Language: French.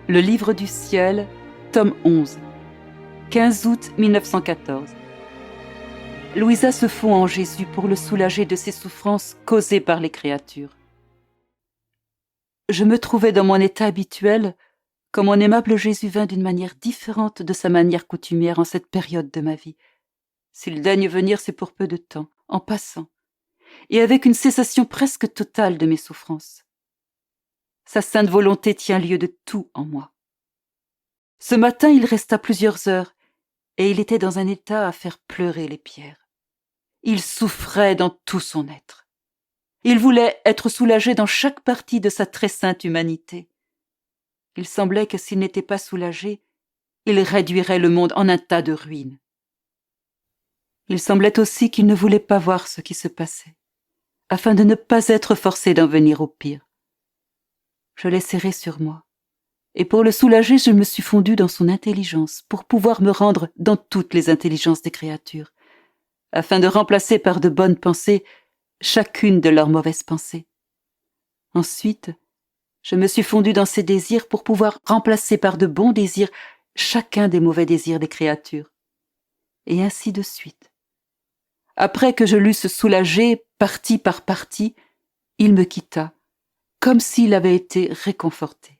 Le livre du ciel, tome 11, 15 août 1914. Louisa se fond en Jésus pour le soulager de ses souffrances causées par les créatures. Je me trouvais dans mon état habituel quand mon aimable Jésus vint d'une manière différente de sa manière coutumière en cette période de ma vie. S'il daigne venir, c'est pour peu de temps, en passant, et avec une cessation presque totale de mes souffrances. Sa sainte volonté tient lieu de tout en moi. Ce matin, il resta plusieurs heures, et il était dans un état à faire pleurer les pierres. Il souffrait dans tout son être. Il voulait être soulagé dans chaque partie de sa très sainte humanité. Il semblait que s'il n'était pas soulagé, il réduirait le monde en un tas de ruines. Il semblait aussi qu'il ne voulait pas voir ce qui se passait, afin de ne pas être forcé d'en venir au pire. Je l'ai serré sur moi, et pour le soulager, je me suis fondue dans son intelligence, pour pouvoir me rendre dans toutes les intelligences des créatures, afin de remplacer par de bonnes pensées chacune de leurs mauvaises pensées. Ensuite, je me suis fondue dans ses désirs pour pouvoir remplacer par de bons désirs chacun des mauvais désirs des créatures. Et ainsi de suite. Après que je l'eusse soulagé, partie par partie, il me quitta, comme s'il avait été réconforté.